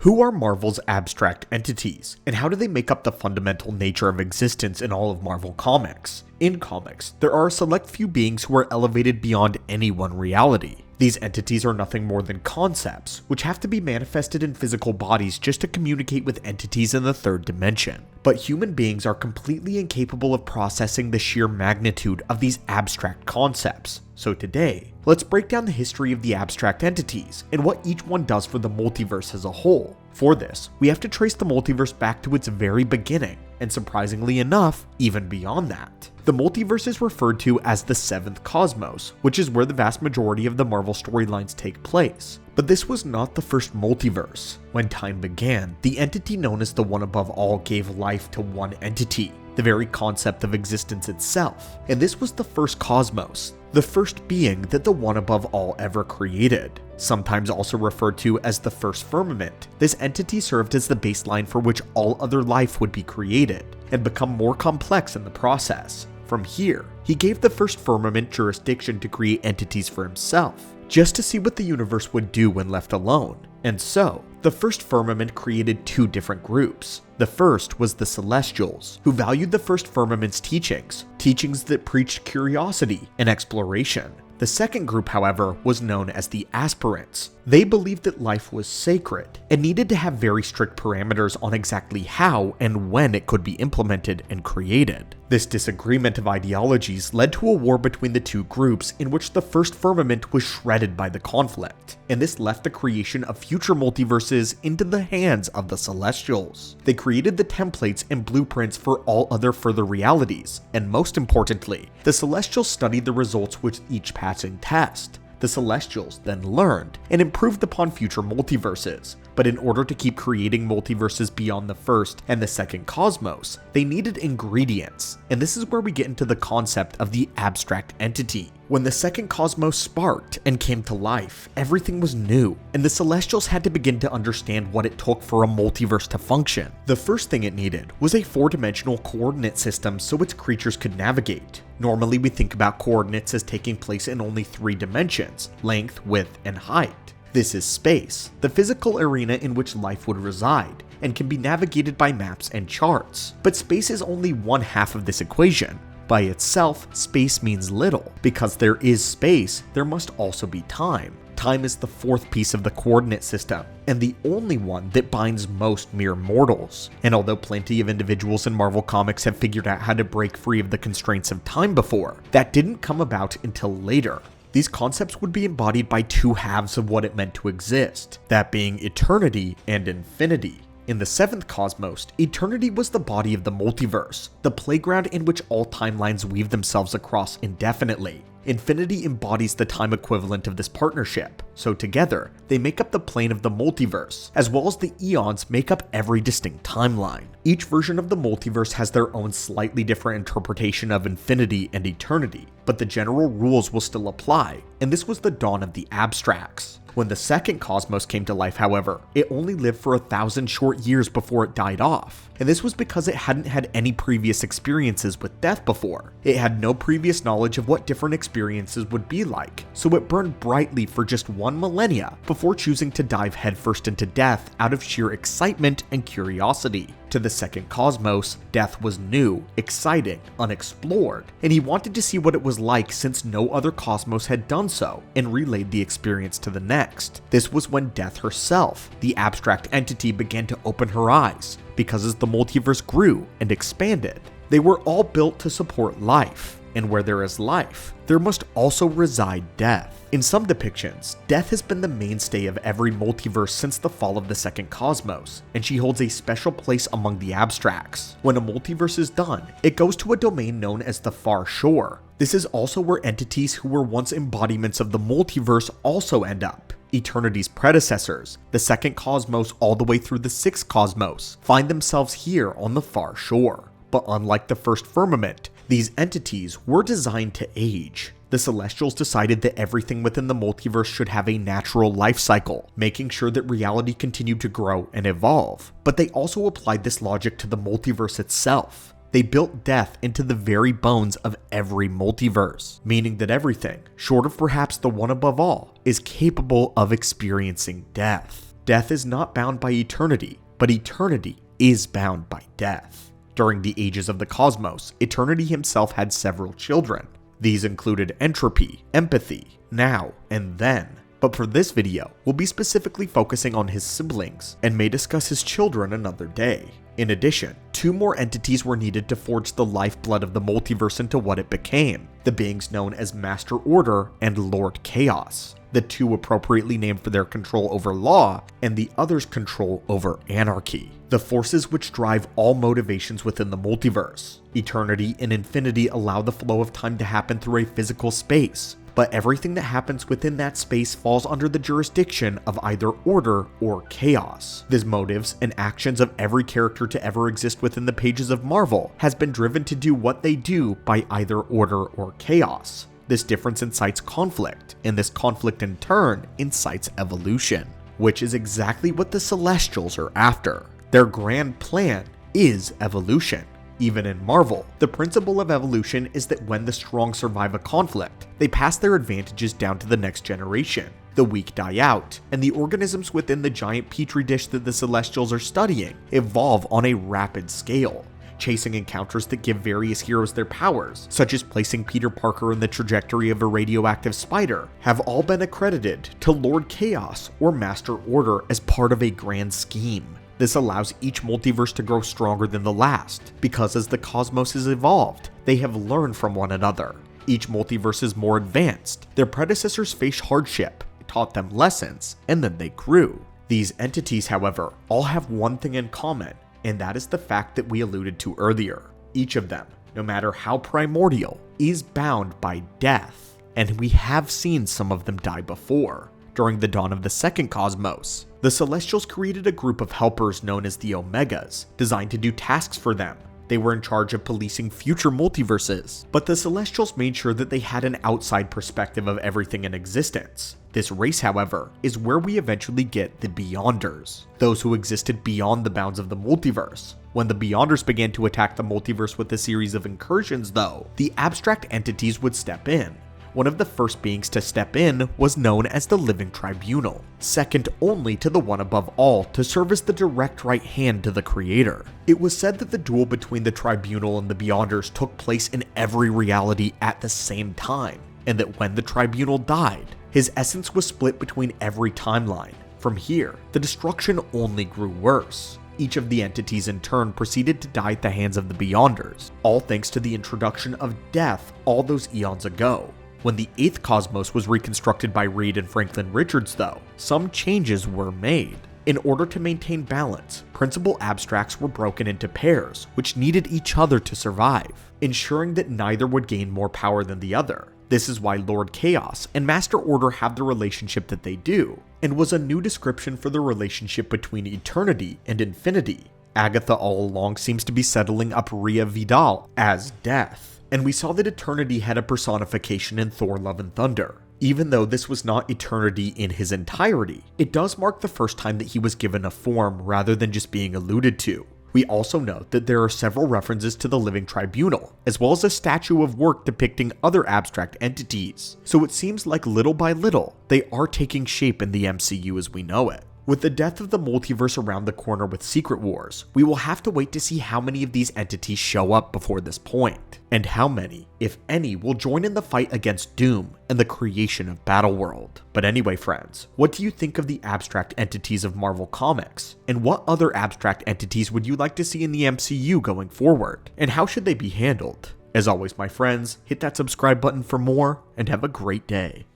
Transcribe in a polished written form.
Who are Marvel's abstract entities, and how do they make up the fundamental nature of existence in all of Marvel Comics? In comics, there are a select few beings who are elevated beyond any one reality. These entities are nothing more than concepts, which have to be manifested in physical bodies just to communicate with entities in the third dimension. But human beings are completely incapable of processing the sheer magnitude of these abstract concepts. So today, let's break down the history of the abstract entities and what each one does for the multiverse as a whole. For this, we have to trace the multiverse back to its very beginning, and surprisingly enough, even beyond that. The multiverse is referred to as the seventh cosmos, which is where the vast majority of the Marvel storylines take place. But this was not the first multiverse. When time began, the entity known as the One Above All gave life to one entity, the very concept of existence itself, and this was the first cosmos, the first being that the One Above All ever created. Sometimes also referred to as the first firmament, this entity served as the baseline for which all other life would be created, and become more complex in the process. From here, he gave the first firmament jurisdiction to create entities for himself, just to see what the universe would do when left alone. And so, the first firmament created two different groups. The first was the Celestials, who valued the first firmament's teachings that preached curiosity and exploration. The second group, however, was known as the aspirants. They believed that life was sacred and needed to have very strict parameters on exactly how and when it could be implemented and created. This disagreement of ideologies led to a war between the two groups in which the first firmament was shredded by the conflict, and this left the creation of future multiverses into the hands of the Celestials. They created the templates and blueprints for all other further realities, and most importantly, the Celestials studied the results with each passing test. The Celestials then learned and improved upon future multiverses, but in order to keep creating multiverses beyond the first and the second cosmos, they needed ingredients, and this is where we get into the concept of the abstract entity. When the second cosmos sparked and came to life, everything was new, and the Celestials had to begin to understand what it took for a multiverse to function. The first thing it needed was a four-dimensional coordinate system so its creatures could navigate. Normally we think about coordinates as taking place in only three dimensions: length, width, and height. This is space, the physical arena in which life would reside, and can be navigated by maps and charts. But space is only one half of this equation. By itself, space means little. Because there is space, there must also be time. Time is the fourth piece of the coordinate system, and the only one that binds most mere mortals. And although plenty of individuals in Marvel Comics have figured out how to break free of the constraints of time before, that didn't come about until later. These concepts would be embodied by two halves of what it meant to exist, that being eternity and infinity. In the seventh cosmos, eternity was the body of the multiverse, the playground in which all timelines weave themselves across indefinitely. Infinity embodies the time equivalent of this partnership, so together, they make up the plane of the multiverse, as well as the eons make up every distinct timeline. Each version of the multiverse has their own slightly different interpretation of infinity and eternity, but the general rules will still apply, and this was the dawn of the abstracts. When the second cosmos came to life, however, it only lived for 1,000 short years before it died off, and this was because it hadn't had any previous experiences with death before. It had no previous knowledge of what different experiences would be like, so it burned brightly for just 1 millennia before choosing to dive headfirst into death out of sheer excitement and curiosity. To the second cosmos, death was new, exciting, unexplored, and he wanted to see what it was like since no other cosmos had done so, and relayed the experience to the next. This was when death herself, the abstract entity, began to open her eyes, because as the multiverse grew and expanded, they were all built to support life. And where there is life, there must also reside death. In some depictions, death has been the mainstay of every multiverse since the fall of the second cosmos, and she holds a special place among the abstracts. When a multiverse is done, it goes to a domain known as the far shore. This is also where entities who were once embodiments of the multiverse also end up. Eternity's predecessors, the second cosmos all the way through the sixth cosmos, find themselves here on the far shore. But unlike the first firmament, these entities were designed to age. The Celestials decided that everything within the multiverse should have a natural life cycle, making sure that reality continued to grow and evolve. But they also applied this logic to the multiverse itself. They built death into the very bones of every multiverse, meaning that everything, short of perhaps the One Above All, is capable of experiencing death. death is not bound by eternity, but eternity is bound by death. During the ages of the cosmos, eternity himself had several children. These included entropy, empathy, now, and then. But for this video, we'll be specifically focusing on his siblings, and may discuss his children another day. In addition, 2 more entities were needed to forge the lifeblood of the multiverse into what it became, the beings known as Master Order and Lord Chaos, the 2 appropriately named for their control over law, and the other's control over anarchy, the forces which drive all motivations within the multiverse. Eternity and infinity allow the flow of time to happen through a physical space, but everything that happens within that space falls under the jurisdiction of either order or chaos. The motives and actions of every character to ever exist within the pages of Marvel has been driven to do what they do by either order or chaos. This difference incites conflict, and this conflict in turn incites evolution, which is exactly what the Celestials are after. Their grand plan is evolution. Even in Marvel, the principle of evolution is that when the strong survive a conflict, they pass their advantages down to the next generation. The weak die out, and the organisms within the giant petri dish that the Celestials are studying evolve on a rapid scale, chasing encounters that give various heroes their powers, such as placing Peter Parker in the trajectory of a radioactive spider, have all been accredited to Lord Chaos or Master Order as part of a grand scheme. This allows each multiverse to grow stronger than the last, because as the cosmos has evolved, they have learned from one another. Each multiverse is more advanced, their predecessors faced hardship, taught them lessons, and then they grew. These entities, however, all have one thing in common, and that is the fact that we alluded to earlier. Each of them, no matter how primordial, is bound by death, and we have seen some of them die before. During the dawn of the second cosmos, the Celestials created a group of helpers known as the Omegas, designed to do tasks for them. They were in charge of policing future multiverses, but the Celestials made sure that they had an outside perspective of everything in existence. This race, however, is where we eventually get the Beyonders, those who existed beyond the bounds of the multiverse. When the Beyonders began to attack the multiverse with a series of incursions, though, the abstract entities would step in. One of the first beings to step in was known as the Living Tribunal, second only to the one above all to serve as the direct right hand to the creator. It was said that the duel between the Tribunal and the Beyonders took place in every reality at the same time, and that when the Tribunal died, his essence was split between every timeline. From here, the destruction only grew worse. Each of the entities in turn proceeded to die at the hands of the Beyonders, all thanks to the introduction of death all those eons ago. When the 8th cosmos was reconstructed by Reed and Franklin Richards, though, some changes were made. In order to maintain balance, principal abstracts were broken into pairs, which needed each other to survive, ensuring that neither would gain more power than the other. This is why Lord Chaos and Master Order have the relationship that they do, and was a new description for the relationship between eternity and infinity. Agatha all along seems to be settling up Rhea Vidal as death, and we saw that eternity had a personification in Thor: Love and Thunder. Even though this was not eternity in his entirety, it does mark the first time that he was given a form rather than just being alluded to. We also note that there are several references to the Living Tribunal, as well as a statue of work depicting other abstract entities, so it seems like little by little, they are taking shape in the MCU as we know it. With the death of the multiverse around the corner with Secret Wars, we will have to wait to see how many of these entities show up before this point, and how many, if any, will join in the fight against Doom and the creation of Battleworld. But anyway, friends, what do you think of the abstract entities of Marvel Comics? And what other abstract entities would you like to see in the MCU going forward? And how should they be handled? As always, my friends, hit that subscribe button for more, and have a great day.